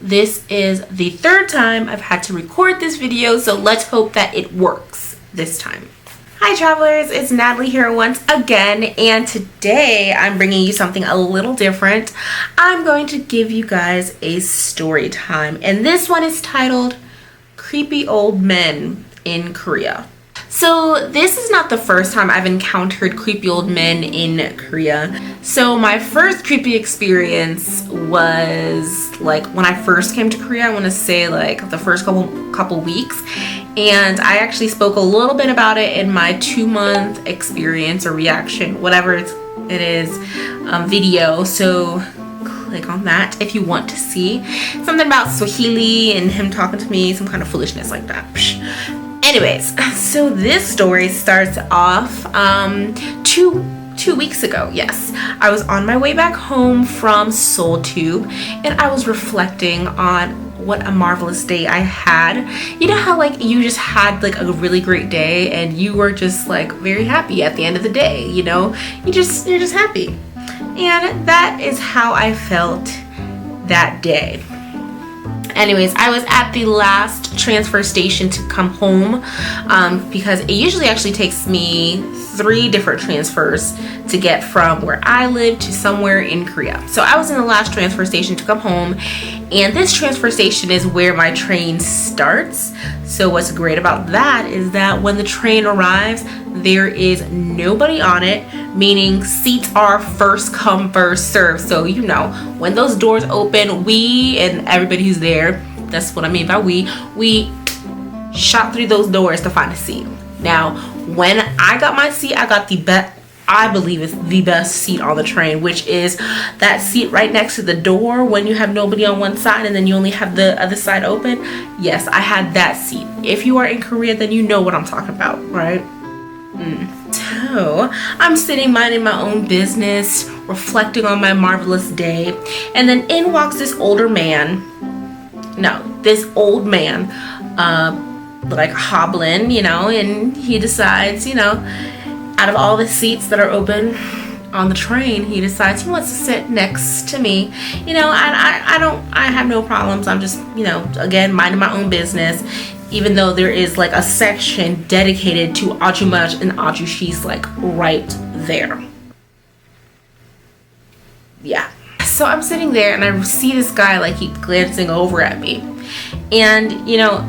This is the third time I've had to record this video, so let's hope that it works this time. Hi travelers, it's Natalie here once again, and today I'm bringing you something a little different. I'm going to give you guys a story time, and this one is titled Creepy Old Men in Korea. So this is not the first time I've encountered creepy old men in Korea. So my first creepy experience was like when I first came to Korea. I want to say like the first couple weeks, and I actually spoke a little bit about it in my 2-month experience or reaction, whatever it is, video. So click on that if you want to see something about Swahili and him talking to me, some kind of foolishness like that. Anyways, so this story starts off two weeks ago. Yes, I was on my way back home from Seoul Tube, and I was reflecting on what a marvelous day I had. You know how like you just had like a really great day and you were just like very happy at the end of the day, you know? You're just happy. And that is how I felt that day. Anyways, I was at the last transfer station to come home because it usually actually takes me 3 different transfers to get from where I live to somewhere in Korea. So I was in the last transfer station to come home, and this transfer station is where my train starts. So what's great about that is that when the train arrives, there is nobody on it, meaning seats are first come first serve. So you know, when those doors open, we and everybody who's there, that's what I mean by we shot through those doors to find a seat. Now when I got my seat, I got the best, I believe it's the best seat on the train, which is that seat right next to the door when you have nobody on one side and then you only have the other side open. Yes, I had that seat. If you are in Korea, then you know what I'm talking about, right? So I'm sitting minding my own business, reflecting on my marvelous day, and then in walks this older man. No, this old man, like hobbling, you know, and he decides, you know, out of all the seats that are open on the train, he decides he wants to sit next to me. You know, I have no problems. I'm just, you know, again, minding my own business, even though there is like a section dedicated to Ajumaj, and Aju, she's like right there. Yeah. So I'm sitting there and I see this guy like keep glancing over at me. And, you know,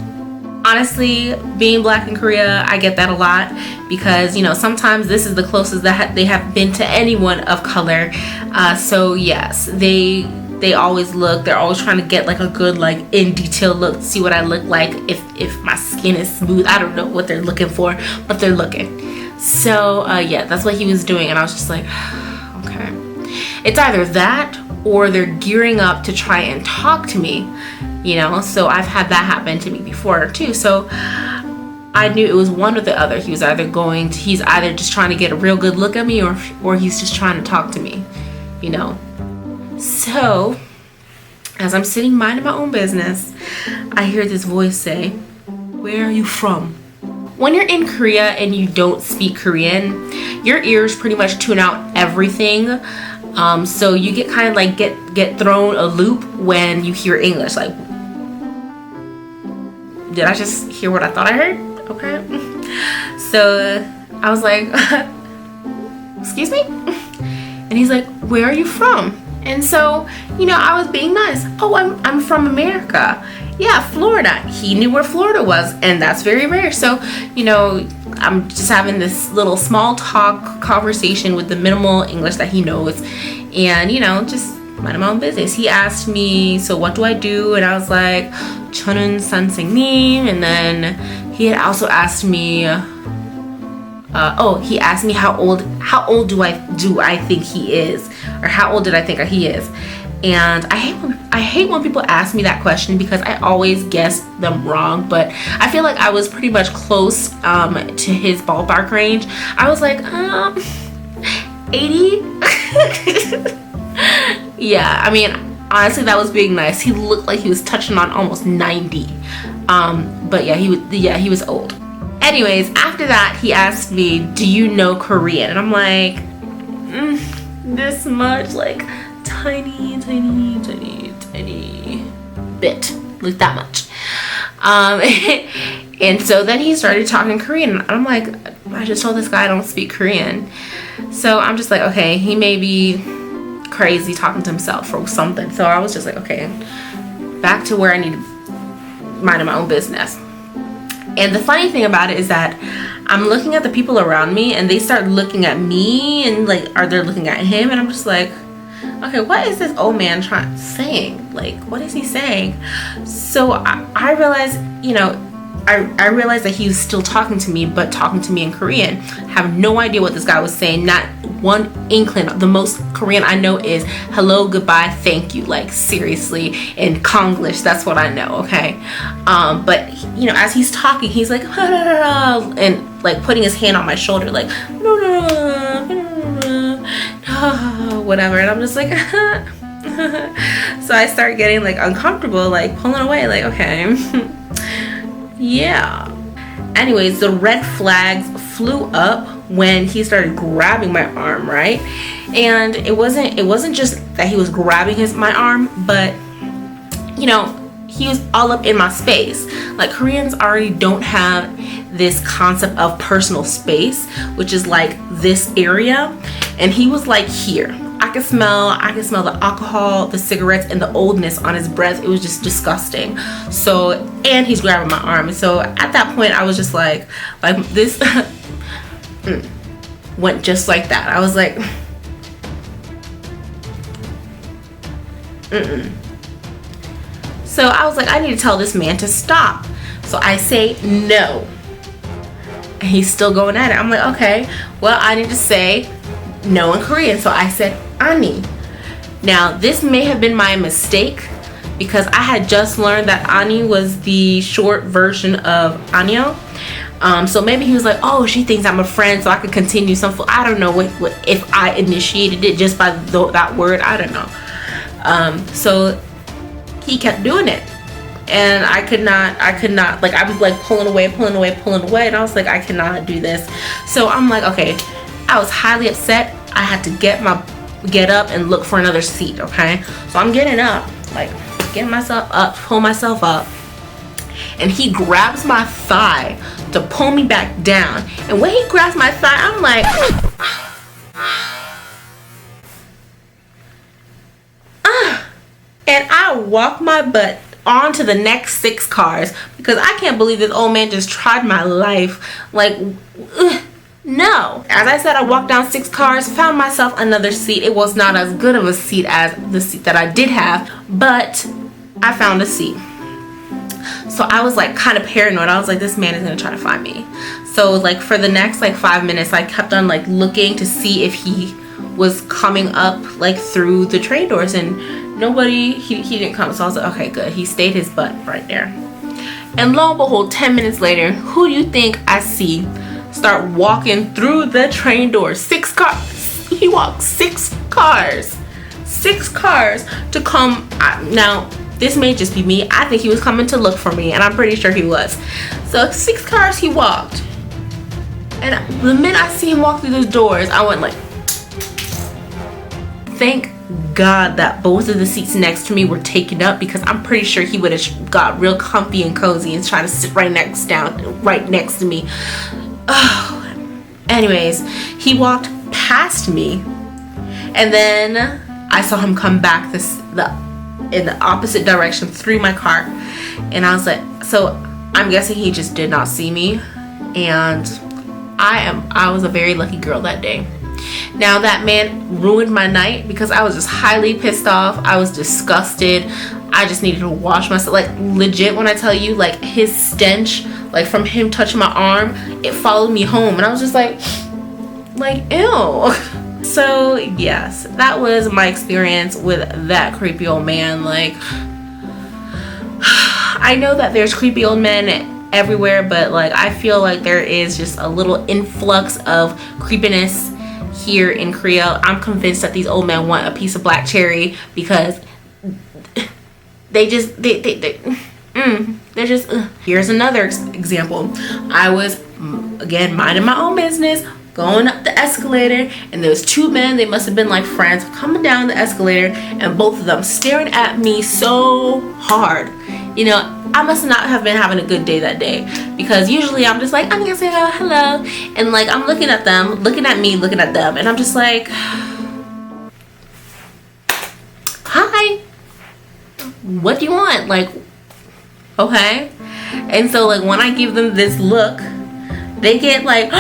honestly, being black in Korea, I get that a lot because, you know, sometimes this is the closest that they have been to anyone of color. So yes, they always look, they're always trying to get like a good like in detail look to see what I look like, if my skin is smooth. I don't know what they're looking for, but they're looking. So yeah, that's what he was doing, and I was just like, okay. It's either that or they're gearing up to try and talk to me, you know. So I've had that happen to me before too. So I knew it was one or the other. He's either just trying to get a real good look at me, or he's just trying to talk to me, you know. So as I'm sitting minding my own business, I hear this voice say, "Where are you from?" When you're in Korea and you don't speak Korean, your ears pretty much tune out everything. So you get kind of like get thrown a loop when you hear English. Like, did I just hear what I thought I heard? Okay. So I was like, excuse me? And he's like, "Where are you from?" And so, you know, I was being nice. "Oh, I'm from America." "Yeah, Florida." He knew where Florida was, and that's very rare. So, you know, I'm just having this little small talk conversation with the minimal English that he knows, and, you know, just minding my own business. He asked me, "So what do I do?" And I was like, "저는 선생님." And then he had also asked me, he asked me how old do I think he is, or how old did I think he is. And I hate when people ask me that question because I always guess them wrong, but I feel like I was pretty much close to his ballpark range. I was like 80. Yeah, I mean, honestly, that was being nice. He looked like he was touching on almost 90. But yeah, he was old. Anyways, after that, he asked me, "Do you know Korean?" And I'm like, this much, like tiny. bit, like that much. And so then he started talking Korean. I'm like, I just told this guy I don't speak Korean. So I'm just like, okay, he may be crazy talking to himself or something. So I was just like, okay, back to where I need to mind my own business. And the funny thing about it is that I'm looking at the people around me and they start looking at me and like, are they looking at him? And I'm just like, okay, what is this old man saying? Like, what is he saying? So I realized, you know, I realized that he was still talking to me, but talking to me in Korean. Have no idea what this guy was saying. Not one inkling. The most Korean I know is hello, goodbye, thank you. Like, seriously, in Konglish, that's what I know, okay? But, you know, as he's talking, he's like, and like putting his hand on my shoulder, like, whatever. And I'm just like, so I start getting like uncomfortable, like pulling away, like, okay. Yeah. Anyways, the red flags flew up when he started grabbing my arm, right? And it wasn't just that he was grabbing my arm, but you know, he was all up in my space. Like, Koreans already don't have this concept of personal space, which is like this area, and he was like here. I could smell the alcohol, the cigarettes, and the oldness on his breath. It was just disgusting. So, and he's grabbing my arm. So at that point, I was just like this went just like that. I was like, So I was like, I need to tell this man to stop. So I say no. And he's still going at it. I'm like, okay, well, I need to say no in Korean. So I said ani. Now this may have been my mistake because I had just learned that ani was the short version of anyo. So maybe he was like, oh, she thinks I'm a friend, so I could continue some. I don't know what if I initiated it just by that word. I don't know. So he kept doing it, and I could not. Like, I was like pulling away, and I was like, I cannot do this. So I'm like, okay. I was highly upset. I had to get up and look for another seat, okay? So I'm getting up, like getting myself up, pull myself up, and he grabs my thigh to pull me back down. And when he grabs my thigh, I'm like, and I walk my butt onto the next 6 cars because I can't believe this old man just tried my life. Like, no. As I said, I walked down 6 cars, found myself another seat. It was not as good of a seat as the seat that I did have, but I found a seat. So I was like kind of paranoid. I was like, this man is gonna try to find me. So like for the next like 5 minutes, I kept on like looking to see if he was coming up like through the train doors, and nobody, he didn't come. So I was like, okay, good. He stayed his butt right there. And lo and behold, 10 minutes later, who do you think I see start walking through the train doors? 6 cars. He walked 6 cars. 6 cars to come. Now, this may just be me. I think he was coming to look for me, and I'm pretty sure he was. So 6 cars he walked. And the minute I see him walk through those doors, I went like, thank God that both of the seats next to me were taken up, because I'm pretty sure he would have got real comfy and cozy and tried to sit right next to me. Oh, anyways, he walked past me, and then I saw him come back in the opposite direction through my car, and I was like, so I'm guessing he just did not see me, and I was a very lucky girl that day. Now that man ruined my night because I was just highly pissed off. I was disgusted. I just needed to wash myself. Like, legit, when I tell you, like, his stench, like from him touching my arm, it followed me home, and I was just like ew. So yes, that was my experience with that creepy old man. Like, I know that there's creepy old men everywhere, but like I feel like there is just a little influx of creepiness here in Korea. I'm convinced that these old men want a piece of black cherry because they're just Here's another example. I was again minding my own business, going up the escalator, and there was two men, they must have been like friends, coming down the escalator, and both of them staring at me so hard. You know, I must not have been having a good day that day, because usually I'm just like, annyeonghaseyo, hello, and like I'm looking at them, looking at me, looking at them, and I'm just like, hi, what do you want? Like, okay. And so like when I give them this look, they get like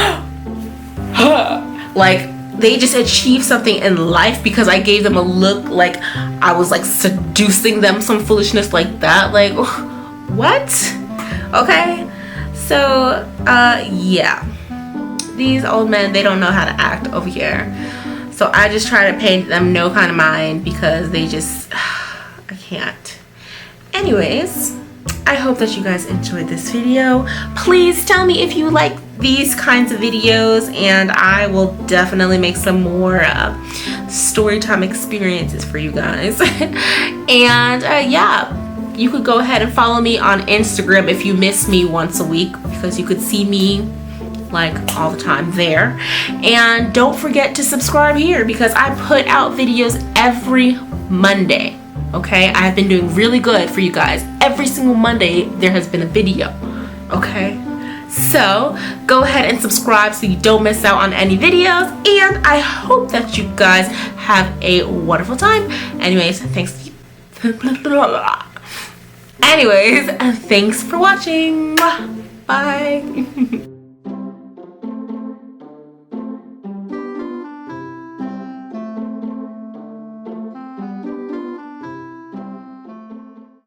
like they just achieved something in life because I gave them a look like I was like seducing them, some foolishness like that. Like, what? Okay. So yeah, these old men, they don't know how to act over here. So I just try to pay them no kind of mind because they just I can't. Anyways, I hope that you guys enjoyed this video. Please tell me if you like these kinds of videos, and I will definitely make some more story time experiences for you guys. And yeah, you could go ahead and follow me on Instagram if you miss me once a week, because you could see me like all the time there. And don't forget to subscribe here because I put out videos every Monday. Okay, I've been doing really good for you guys. Every single Monday there has been a video. Okay, so go ahead and subscribe so you don't miss out on any videos, and I hope that you guys have a wonderful time. Anyways, thanks for watching. Bye.